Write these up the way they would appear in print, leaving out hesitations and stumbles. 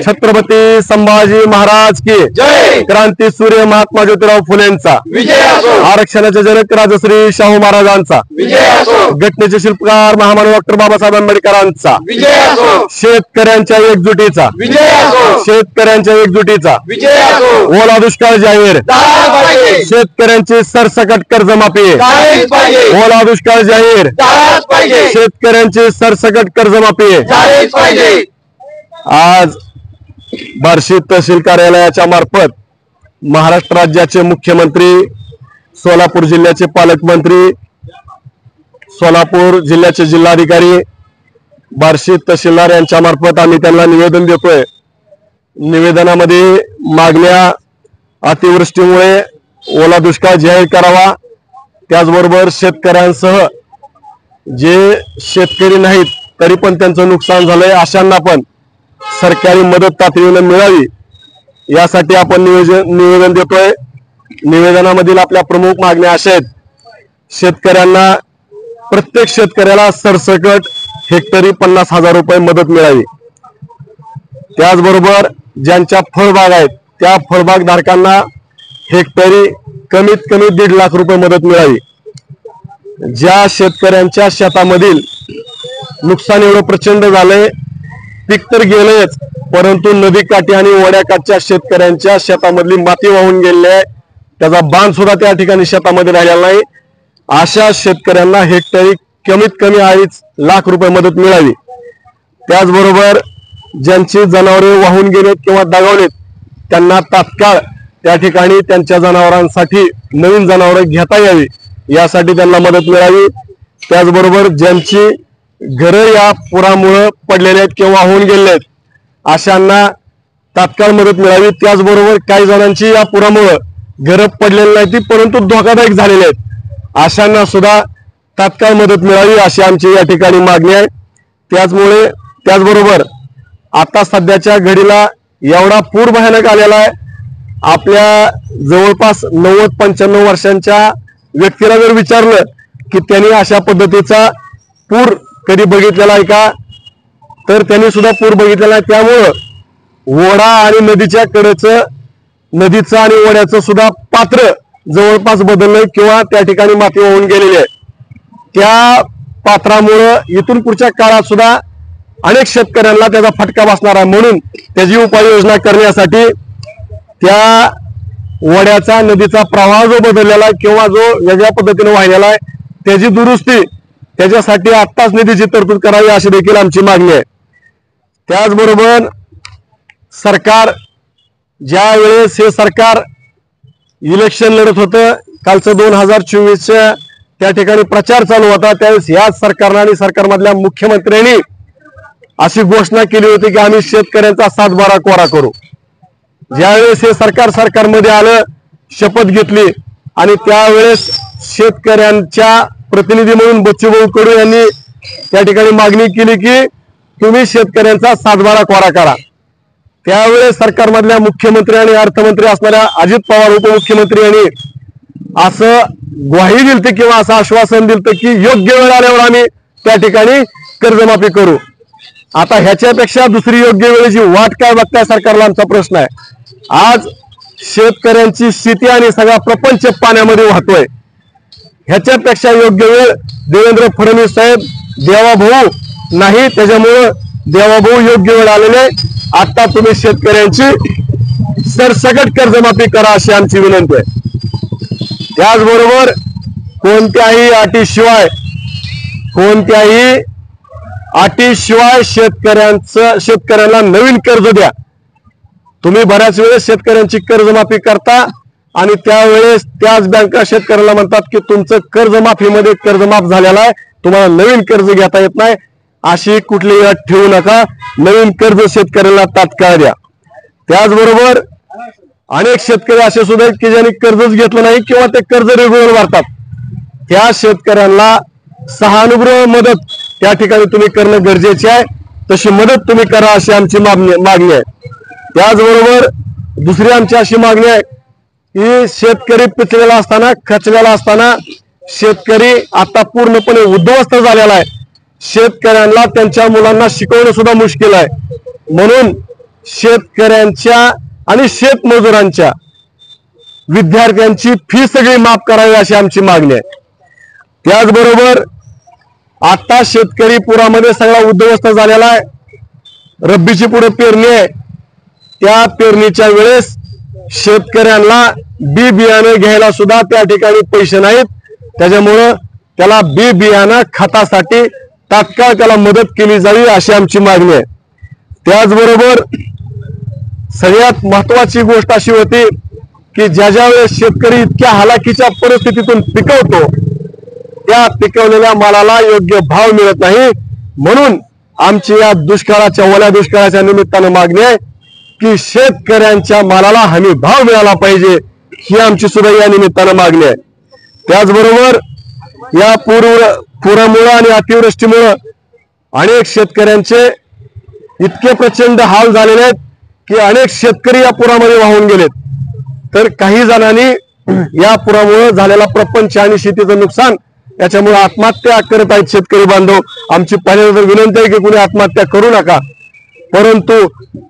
छत्रपती संभाजी महाराज की जय. क्रांती सूर्य महात्मा ज्योतिराव फुलेंचा विजय असो. आरक्षणाचे जनक राजश्री शाहू महाराजांचा विजय असो. घटनेचे शिल्पकार महामानव डॉक्टर बाबासाहेब आंबेडकरांचा विजय असो. शेतकऱ्यांच्या एकजुटीचा विजय असो. शेतकऱ्यांच्या एकजुटीचा विजय असो. ओला दुष्काळ जाहीर झालाच पाहिजे. शेतकऱ्यांची सरसकट कर्जमाफी झालीच पाहिजे. ओला दुष्काळ जाहीर झालाच पाहिजे. शेतकऱ्यांची सरसकट कर्जमाफी झालीच पाहिजे. आज बार्शी तहसील कार्यालयाच्या मार्फत महाराष्ट्र राज्याचे मुख्यमंत्री, सोलापूर जिल्ह्याचे पालकमंत्री, सोलापूर जिल्ह्याचे जिल्हाधिकारी, बार्शी तहसीलदार यांच्या मार्फत आम्ही त्यांना निवेदन देतोय. निवेदनामध्ये मागण्या अतिवृष्टीमुळे ओला दुष्काळ जाहीर करावा, त्याचबरोबर शेतकऱ्यांसह जे शेतकरी नाहीत तरी पण त्यांचं नुकसान झालंय अशांना पण सरकारी मदत तातडीने मिळावी यासाठी आपण निवेदन देतोय. निवेदनामधील आपल्या प्रमुख मागण्या अशा आहेत. शेतकऱ्यांना, प्रत्येक शेतकऱ्याला सरसकट हेक्टरी 50,000 रुपये मदत मिळावी. त्याचबरोबर ज्यांच्या फळबाग आहेत त्या फळबाग धारकांना हेक्टरी कमीत कमी 1.5 लाख रुपये मदत मिळावी. ज्या शेतकऱ्यांच्या शेतामधील नुकसान एवढं प्रचंड झालंय, पीक तर गेलंच, परंतु नदीकाठी आणि ओढ्याकाठच्या शेतकऱ्यांच्या शेतामधली माती वाहून गेलेली आहे, त्याचा बांध सुद्धा त्या ठिकाणी शेतामध्ये राहिलेला नाही. अशा शेतकऱ्यांना हेक्टरी कमीत कमी 2.5 लाख रुपये मदत मिळावी. त्याचबरोबर ज्यांची जनावरे वाहून गेलेत किंवा दगावलेत त्यांना तात्काळ त्या ठिकाणी त्यांच्या जनावरांसाठी नवीन जनावरे घेता यावी यासाठी त्यांना मदत मिळावी. त्याचबरोबर ज्यांची घरं या पुरामुळे पडलेले आहेत किंवा वाहून गेलेले आहेत अशांना तात्काळ मदत मिळावी. त्याचबरोबर काही जणांची या पुरामुळे घरं पडलेली नाही परंतु धोकादायक झालेले आहेत अशांना सुद्धा तात्काळ मदत मिळावी अशी आमची या ठिकाणी मागणी आहे. त्याचबरोबर आता सध्याच्या घडीला एवढा पूर भयानक आलेला आहे, आपल्या जवळपास 90-95 वर्षांच्या व्यक्तीला जर विचारलं की त्यांनी अशा पद्धतीचा पूर कधी बघितलेला आहे का, तर त्यांनी सुद्धा पूर बघितलेला आहे. त्यामुळं ओढा आणि नदीच्या कडेचं, नदीचं आणि ओढ्याचं सुद्धा पात्र जवळपास बदललंय किंवा त्या ठिकाणी माती वाहून गेलेली आहे. त्या पात्रामुळं इथून पुढच्या काळात सुद्धा अनेक शेतकऱ्यांना त्याचा फटका बसणार आहे. म्हणून त्याची उपाययोजना करण्यासाठी त्या ओढ्याचा, नदीचा प्रवाह जो बदललेला आहे किंवा जो वेगळ्या पद्धतीने वाहिलेला आहे त्याची दुरुस्ती, त्याच्यासाठी आत्ताच निधीची तरतूद करावी अशी देखील आमची मागणी आहे. त्याचबरोबर सरकार, ज्या वेळेस हे सरकार इलेक्शन लढत होतं, कालचं 2024च्या त्या ठिकाणी प्रचार चालू होता, त्यावेळेस याच सरकारने आणि सरकारमधल्या मुख्यमंत्र्यांनी अशी घोषणा केली होती की आम्ही शेतकऱ्यांचा 7/12 कोरा करू. ज्यावेळेस हे सरकारमध्ये आलं, शपथ घेतली आणि त्यावेळेस शेतकऱ्यांच्या प्रतिनिधी म्हणून बच्चूभाऊ कडू यांनी त्या ठिकाणी मागणी केली की तुम्ही शेतकऱ्यांचा 7/12 कोरा करा. त्यावेळेस सरकारमधल्या मुख्यमंत्री आणि अर्थमंत्री असणाऱ्या अजित पवार उपमुख्यमंत्री यांनी असं ग्वाही दिलती किंवा असं आश्वासन दिलतं की योग्य वेळ आल्यावर आम्ही त्या ठिकाणी कर्जमाफी करू. आता ह्याच्यापेक्षा दुसरी योग्य वेळेची वाट काय बघताय सरकारला, आमचा प्रश्न आहे. आज शेतकऱ्यांची शेती आणि सगळा प्रपंच पाण्यामध्ये वाहतोय. ह्याच्यापेक्षा योग्य वेळ देवेंद्र फडणवीस साहेब, देवाभाऊ नाही, त्याच्यामुळं देवाभाऊ योग्य वेळ आलेले. आता तुम्ही शेतकऱ्यांची सरसकट कर्जमाफी करा अशी आमची विनंती आहे. त्याचबरोबर कोणत्याही अटीशिवाय शेतकऱ्यांना नवीन कर्ज द्या. तुम्ही बऱ्याच वेळेस शेतकऱ्यांची कर्जमाफी करता आणि त्यावेळेस त्याच बँका शेतकऱ्याला म्हणतात की तुमचं कर्जमाफीमध्ये कर्जमाफ झालेला आहे, तुम्हाला नवीन कर्ज घेता येत नाही. अशी कुठलीही अट ठेवू नका, नवीन कर्ज शेतकऱ्याला तात्काळ द्या. त्याचबरोबर अनेक शेतकरी असे सुद्धा की ज्यांनी कर्जच घेतलं नाही किंवा ते कर्ज रेग्युलर भरतात, त्या शेतकऱ्यांना सहानुभूती मदत त्या ठिकाणी तुम्ही करणं गरजेचे आहे. तशी मदत तुम्ही करा अशी आमची मागणी आहे. त्याचबरोबर दुसरी आमची अशी मागणी आहे की शेतकरी पिचलेला असताना, खचलेला असताना शेतकरी आता पूर्णपणे उद्ध्वस्त झालेला आहे. शेतकऱ्यांना त्यांच्या मुलांना शिकवणं सुद्धा मुश्किल आहे. म्हणून शेतकऱ्यांच्या आणि शेतमजुरांच्या विद्यार्थ्यांची फी सगळी माफ करावी अशी आमची मागणी आहे. त्याचबरोबर आता शेतकरी पुरामध्ये सगळा उद्ध्वस्त झालेला आहे. रब्बीची पुढे पेरणी आहे. त्या पेरणीच्या वेळेस शेतकऱ्यांना बी बियाणं घ्यायला सुद्धा त्या ठिकाणी पैसे नाहीत. त्याच्यामुळं त्याला बी बियाणं खतासाठी तात्काळ त्याला मदत केली जावी अशी आमची मागणी आहे. त्याचबरोबर सगळ्यात महत्वाची गोष्ट अशी होती की ज्या वेळेस शेतकरी इतक्या हालाकीच्या परिस्थितीतून पिकवतो त्या पिकवलेल्या मालाला योग्य भाव मिळत नाही. म्हणून आमची या दुष्काळाच्या ओल्या दुष्काळाच्या निमित्तानं मागणी आहे की शेतकऱ्यांच्या मालाला हमी भाव मिळाला पाहिजे ही आमची सुद्धा या निमित्तानं मागणी आहे. त्याचबरोबर या पुरामुळे आणि अतिवृष्टीमुळे अनेक शेतकऱ्यांचे इतके प्रचंड हाल झालेले आहेत की अनेक शेतकरी या पुरामध्ये वाहून गेलेत. तर काही जणांनी या पुरामुळे झालेला प्रपंच आणि शेतीचं नुकसान याच्यामुळे आत्महत्या करत आहेत शेतकरी बांधव. आमची पहिल्यांदा विनंती आहे की कुणी आत्महत्या करू नका, परंतु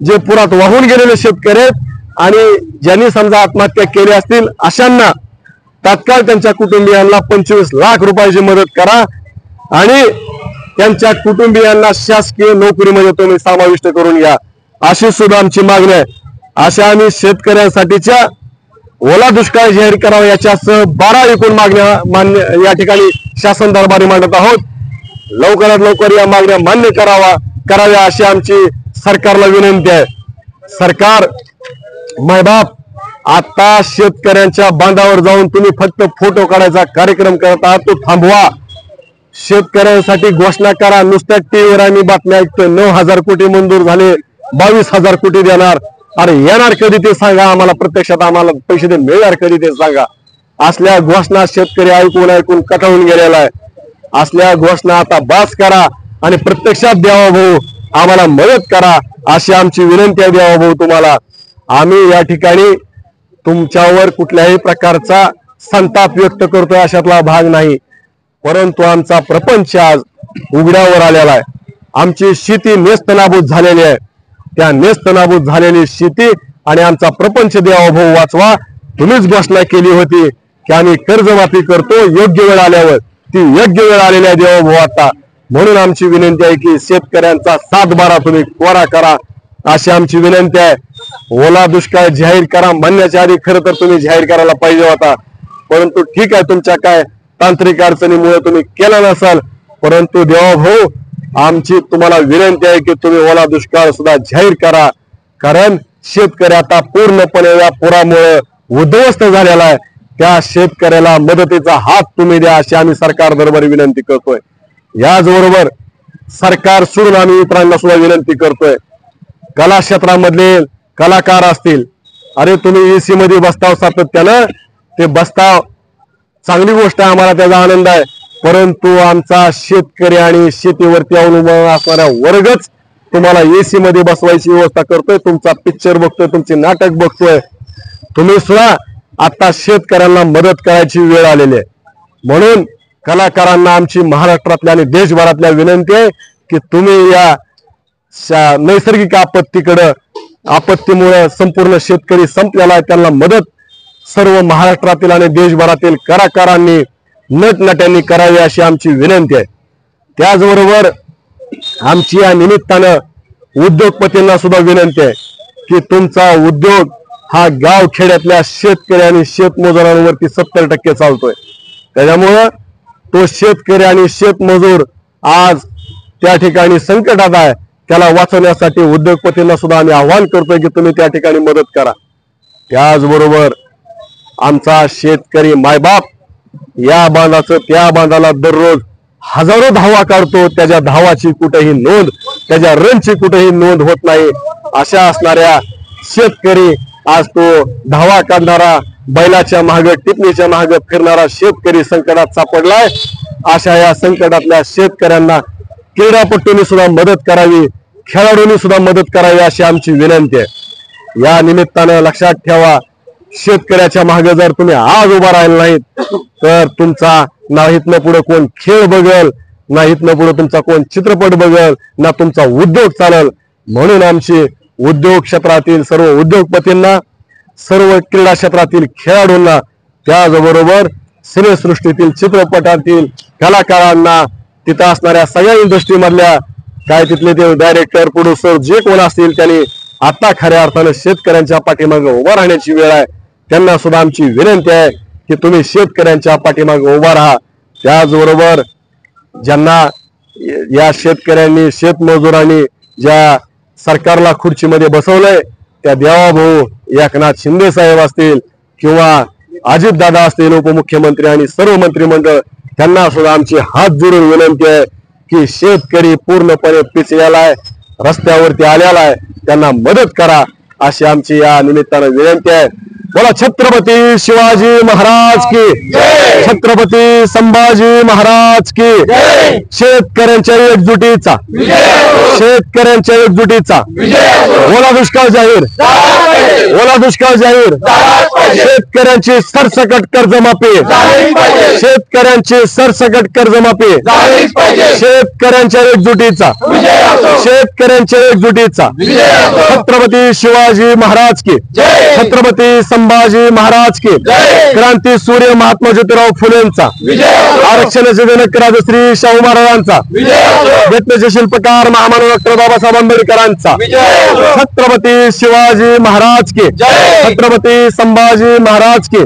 जे पुरात वाहून गेलेले शेतकरी आहेत आणि ज्यांनी समजा आत्महत्या केली असतील अशांना तात्काळ त्यांच्या कुटुंबियांना 25 लाख रुपयाची मदत करा आणि त्यांच्या कुटुंबियांना शासकीय नोकरीमध्ये तुम्ही समाविष्ट करून घ्या अशी सुद्धा आमची मागणी आहे. अशा आम्ही शेतकऱ्यांसाठीच्या ओला दुष्काळ जाहीर करावा याच्यासह 12 एकूण मागण्या या ठिकाणी शासन दरबारी मांडत आहोत. लवकरात लवकर या मागण्या मान्य कराव्या अशी आमची सरकारला विनंती आहे. सरकार मायबाप आता शेतकऱ्यांच्या बांधावर जाऊन तुम्ही फक्त फोटो काढायचा कार्यक्रम करत आहात तो थांबवा. शेतकऱ्यांसाठी घोषणा करा. नुसत्या टीव्हीवर आम्ही बातम्या ऐकतोय 9,000 कोटी मंजूर झाले, 22,000 कोटी देणार. अरे येणार कधी ते सांगा आम्हाला, प्रत्यक्षात आम्हाला पैसे ते मिळणार कधी ते सांगा. असल्या घोषणा शेतकरी ऐकून कटाळून गेलेला आहे. असल्या घोषणा आता बास करा आणि प्रत्यक्षात द्यावा भाऊ, आम्हाला मदत करा अशी आमची विनंती आहे. द्यावा भाऊ तुम्हाला. आम्ही या ठिकाणी तुमच्यावर कुठल्याही प्रकारचा संताप व्यक्त करतोय अशातला भाग नाही, परंतु आमचा प्रपंच आज उघड्यावर आलेला आहे. आमची शेती नेस्तनाबूत झालेली आहे. त्या नेस्तनाबूत झालेली शेती आणि आमचा प्रपंच द्यावा भाऊ वाचवा. तुम्हीच घोषणा केली होती की आम्ही कर्जमाफी करतो योग्य वेळ आल्यावर. ती योग्य वेळ आलेली आहे देवा भाऊ आता. म्हणून आमची विनंती आहे की शेतकऱ्यांचा 7/12 तुम्ही कोरा करा अशी आमची विनंती आहे. ओला दुष्काळ जाहीर करा म्हणण्याच्या आधी खरं तर तुम्ही जाहीर करायला पाहिजे होता, परंतु ठीक आहे तुमच्या काय तांत्रिक अडचणीमुळे तुम्ही केला नसाल. परंतु देवा भाऊ आमची तुम्हाला विनंती आहे की तुम्ही ओला दुष्काळ सुद्धा जाहीर करा, कारण शेतकरी आता पूर्णपणे या पुरामुळे उद्ध्वस्त झालेला आहे. त्या शेतकऱ्याला मदतीचा हात तुम्ही द्या अशी आम्ही सरकार दरबारी विनंती करतोय. याचबरोबर सरकार सोडून आम्ही इतरांना सुद्धा विनंती करतोय. कला क्षेत्रामधले कलाकार असतील, अरे तुम्ही एसी मध्ये बसताव सातत्यानं, ते बसताव चांगली गोष्ट आहे, आम्हाला त्याचा आनंद आहे. परंतु आमचा शेतकरी आणि शेतीवरती अवलंबून असणारा वर्गच तुम्हाला एसी मध्ये बसवायची व्यवस्था करतोय. तुमचा पिक्चर बघतोय, तुमचे नाटक बघतोय. तुम्ही सुद्धा आता शेतकऱ्यांना मदत करायची वेळ आलेली आहे. म्हणून कलाकारांना आमची महाराष्ट्रातल्या आणि देशभरातल्या विनंती आहे की तुम्ही या नैसर्गिक आपत्तीमुळे संपूर्ण शेतकरी संपलेला आहे, त्यांना मदत सर्व महाराष्ट्रातील आणि देशभरातील कलाकारांनी नटनट्यांनी करावी अशी आमची विनंती आहे. त्याचबरोबर आमची या निमित्तानं उद्योगपतींना सुद्धा विनंती आहे की तुमचा उद्योग हा गाव खेड्यातल्या शेतकरी आणि शेतमजुरांवरती 70% चालतोय. त्याच्यामुळं तो शेतकरी आणि शेतमजूर आज त्या ठिकाणी संकटात आहे. त्याला वाचवण्यासाठी उद्योगपतींना सुद्धा आम्ही आवाहन करतोय की तुम्ही त्या ठिकाणी मदत करा. त्याचबरोबर आमचा शेतकरी मायबाप या बांधाचं त्या बांधाला दररोज हजारो धावा काढतो, त्याच्या धावाची कुठेही नोंद, त्याच्या रनची कुठेही नोंद होत नाही. अशा असणाऱ्या शेतकरी आज तो धावा काढणारा, बैलाच्या मागे टिपणीच्या मागे फिरणारा शेतकरी संकटात सापडलाय. अशा या संकटातल्या शेतकऱ्यांना क्रीडापटूंनी सुद्धा मदत करावी, खेळाडूंनी सुद्धा मदत करावी अशी आमची विनंती आहे. या निमित्तानं लक्षात ठेवा, शेतकऱ्याच्या मागे जर तुम्ही आज उभा राहिला नाहीत तर तुमचा नाहीतनं पुढे कोण खेळ बघल, नाहीतनं पुढे तुमचा कोण चित्रपट बघल, ना तुमचा उद्योग चालल. म्हणून आमची उद्योग क्षेत्रातील सर्व उद्योगपतींना, सर्व क्रीडा क्षेत्रातील खेळाडूंना, त्याचबरोबर सिनेसृष्टीतील चित्रपटातील कलाकारांना, तिथं असणाऱ्या सगळ्या इंडस्ट्री मधल्या काय तिथले ते डायरेक्टर, प्रोड्युसर जे कोण असतील त्यांनी आता खऱ्या अर्थानं शेतकऱ्यांच्या पाठीमागे उभा राहण्याची वेळ आहे. त्यांना सुद्धा आमची विनंती आहे की तुम्ही शेतकऱ्यांच्या पाठीमागे उभा राहा. त्याचबरोबर ज्यांना या शेतकऱ्यांनी, शेतमजुरांनी ज्या सरकारला खुर्चीमध्ये बसवलंय, त्या देवाभाऊ एकनाथ शिंदे साहेब असतील किंवा अजितदादा असतील उपमुख्यमंत्री आणि सर्व मंत्रिमंडळ, त्यांना सुद्धा आमची हात जोडून विनंती आहे की शेतकरी पूर्णपणे पिचलेला आहे, रस्त्यावरती आलेला आहे, त्यांना मदत करा अशी आमची या निमित्तानं विनंती आहे. बोला छत्रपती शिवाजी महाराज की, छत्रपती संभाजी महाराज की. शेतकऱ्यांच्या एकजुटीचा, शेतकऱ्यांच्या एकजुटीचा ओला दुष्काळ जाहीर, ओला दुष्काळ जाहीर. शेतकऱ्यांची सरसकट कर्जमाफी, शेतकऱ्यांची सरसकट कर्जमाफी, शेतकऱ्यांच्या एकजुटीचा, शेतकऱ्यांच्या एकजुटीचा. छत्रपती शिवाजी महाराज की, छत्रपती संभाजी महाराज की. क्रांती सूर्य महात्मा ज्योतिराव फुलेंचा, आरक्षणाचे जनक राजश्री शाहू महाराजांचा, घटनेचे शिल्पकार महामानव डॉक्टर बाबासाहेब आंबेडकरांचा. छत्रपती शिवाजी महाराज की, छत्रपती संभाजी महाराज की.